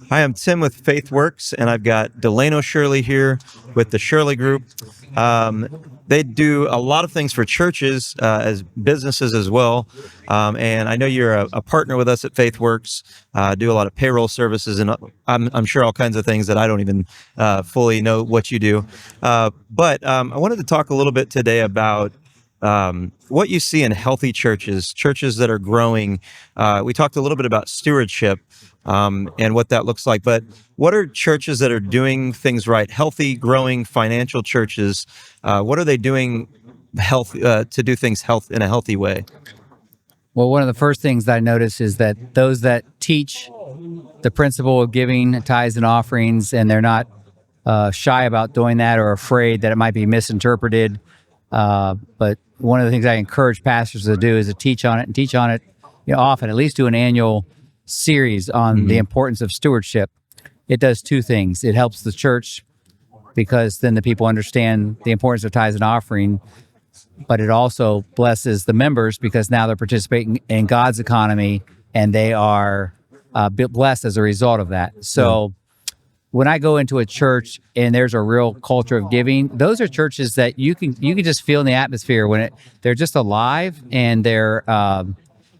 Hi, I'm Tim with FaithWorks, and I've got Delano Shirley here with the Shirley Group. They do a lot of things for churches as businesses as well. And I know you're a partner with us at FaithWorks, do a lot of payroll services, and I'm sure all kinds of things that I don't even fully know what you do. But I wanted to talk a little bit today about what you see in healthy churches that are growing. We talked a little bit about stewardship and what that looks like, but what are churches that are doing things right, healthy, growing, financial churches? What are they doing to do things in a healthy way? Well, one of the first things that I notice is that those that teach the principle of giving tithes and offerings, and they're not shy about doing that or afraid that it might be misinterpreted. But one of the things I encourage pastors to do is to teach on it, often, at least do an annual series on the importance of stewardship. It does two things. It helps the church because then the people understand the importance of tithes and offering, but it also blesses the members because now they're participating in God's economy and they are blessed as a result of that. So when I go into a church and there's a real culture of giving, those are churches that you can just feel in the atmosphere when they're just alive, and they're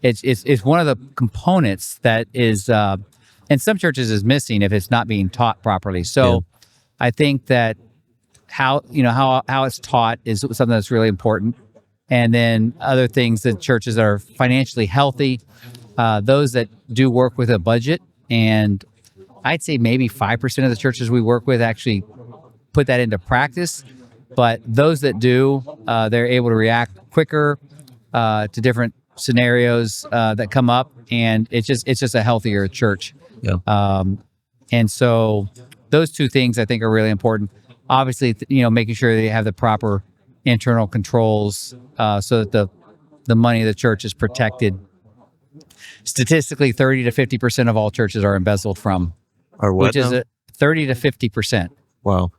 it's one of the components that is in some churches is missing if it's not being taught properly. So I think that how it's taught is something that's really important. And then other things that churches that are financially healthy, those that do work with a budget, and I'd say maybe 5% of the churches we work with actually put that into practice. But those that do, they're able to react quicker to different scenarios that come up, and it's just a healthier church. And so those two things I think are really important. Obviously, making sure they have the proper internal controls so that the money of the church is protected. Statistically, 30 to 50% of all churches are embezzled from. Or what? Which is 30 to 50%. Wow.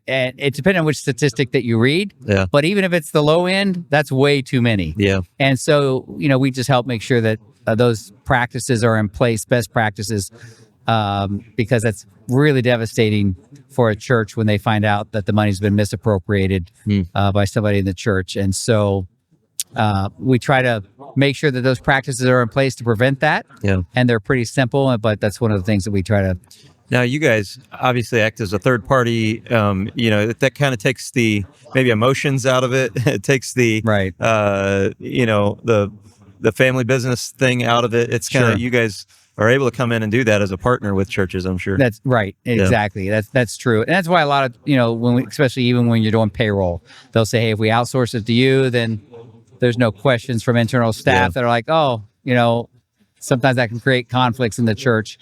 And it depends on which statistic that you read. Yeah. But even if it's the low end, that's way too many. Yeah. And so, we just help make sure that those practices are in place, best practices, because that's really devastating for a church when they find out that the money's been misappropriated by somebody in the church. And so we try to make sure that those practices are in place to prevent that. Yeah. And they're pretty simple, but that's one of the things that we try to. Now, you guys obviously act as a third party. That kind of takes the maybe emotions out of it. It takes the right. The family business thing out of it. It's kind of you guys are able to come in and do that as a partner with churches, I'm sure. That's right. Exactly. Yeah. That's true. And that's why a lot of especially even when you're doing payroll, they'll say, hey, if we outsource it to you, then there's no questions from internal staff that are like, sometimes that can create conflicts in the church.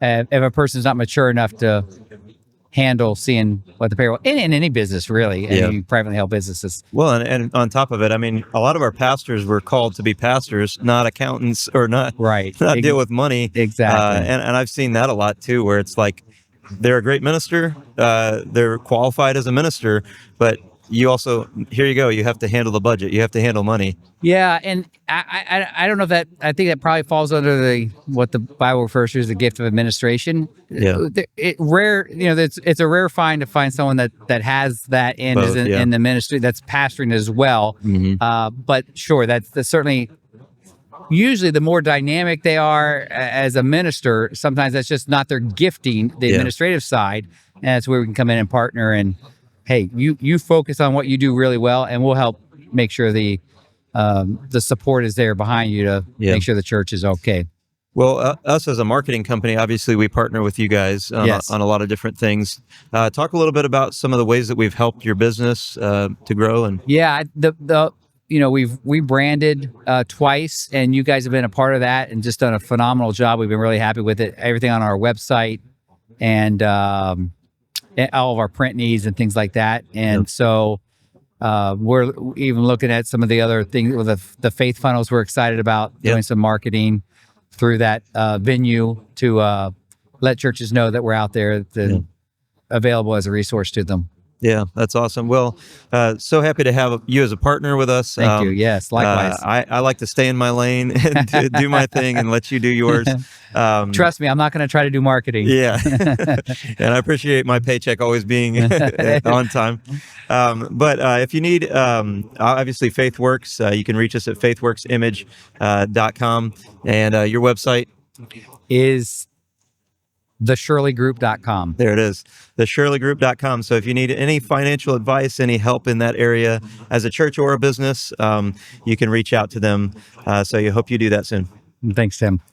If a person's not mature enough to handle seeing what the payroll, in any business, really, any privately held businesses. Well, and on top of it, I mean, a lot of our pastors were called to be pastors, not accountants or not deal with money. Exactly. And I've seen that a lot too, where it's like they're a great minister, they're qualified as a minister, but you also, here you go, you have to handle the budget, you have to handle money. Yeah, and I don't know if that, I think that probably falls under what the Bible refers to as the gift of administration. Yeah. It's a rare find to find someone that has that in the ministry that's pastoring as well. But sure, that's certainly, usually the more dynamic they are as a minister, sometimes that's just not their gifting, the administrative side, and that's where we can come in and partner and, hey, you focus on what you do really well, and we'll help make sure the support is there behind you to make sure the church is okay. Well, us as a marketing company, obviously we partner with you guys on a lot of different things. Talk a little bit about some of the ways that we've helped your business to grow. And we branded twice, and you guys have been a part of that and just done a phenomenal job. We've been really happy with it. Everything on our website and all of our print needs and things like that. And so we're even looking at some of the other things with the faith funnels. We're excited about doing some marketing through that venue to let churches know that we're out there available as a resource to them. Yeah, that's awesome. Well, so happy to have you as a partner with us. Thank you. Yes, likewise. I like to stay in my lane and do my thing and let you do yours. Trust me, I'm not going to try to do marketing. Yeah, and I appreciate my paycheck always being on time. But if you need, obviously, FaithWorks, you can reach us at faithworksimage.com, and your website Is theshirleygroup.com. there it is, theshirleygroup.com. So if you need any financial advice, any help in that area as a church or a business, you can reach out to them. So I hope you do that soon. Thanks, Tim.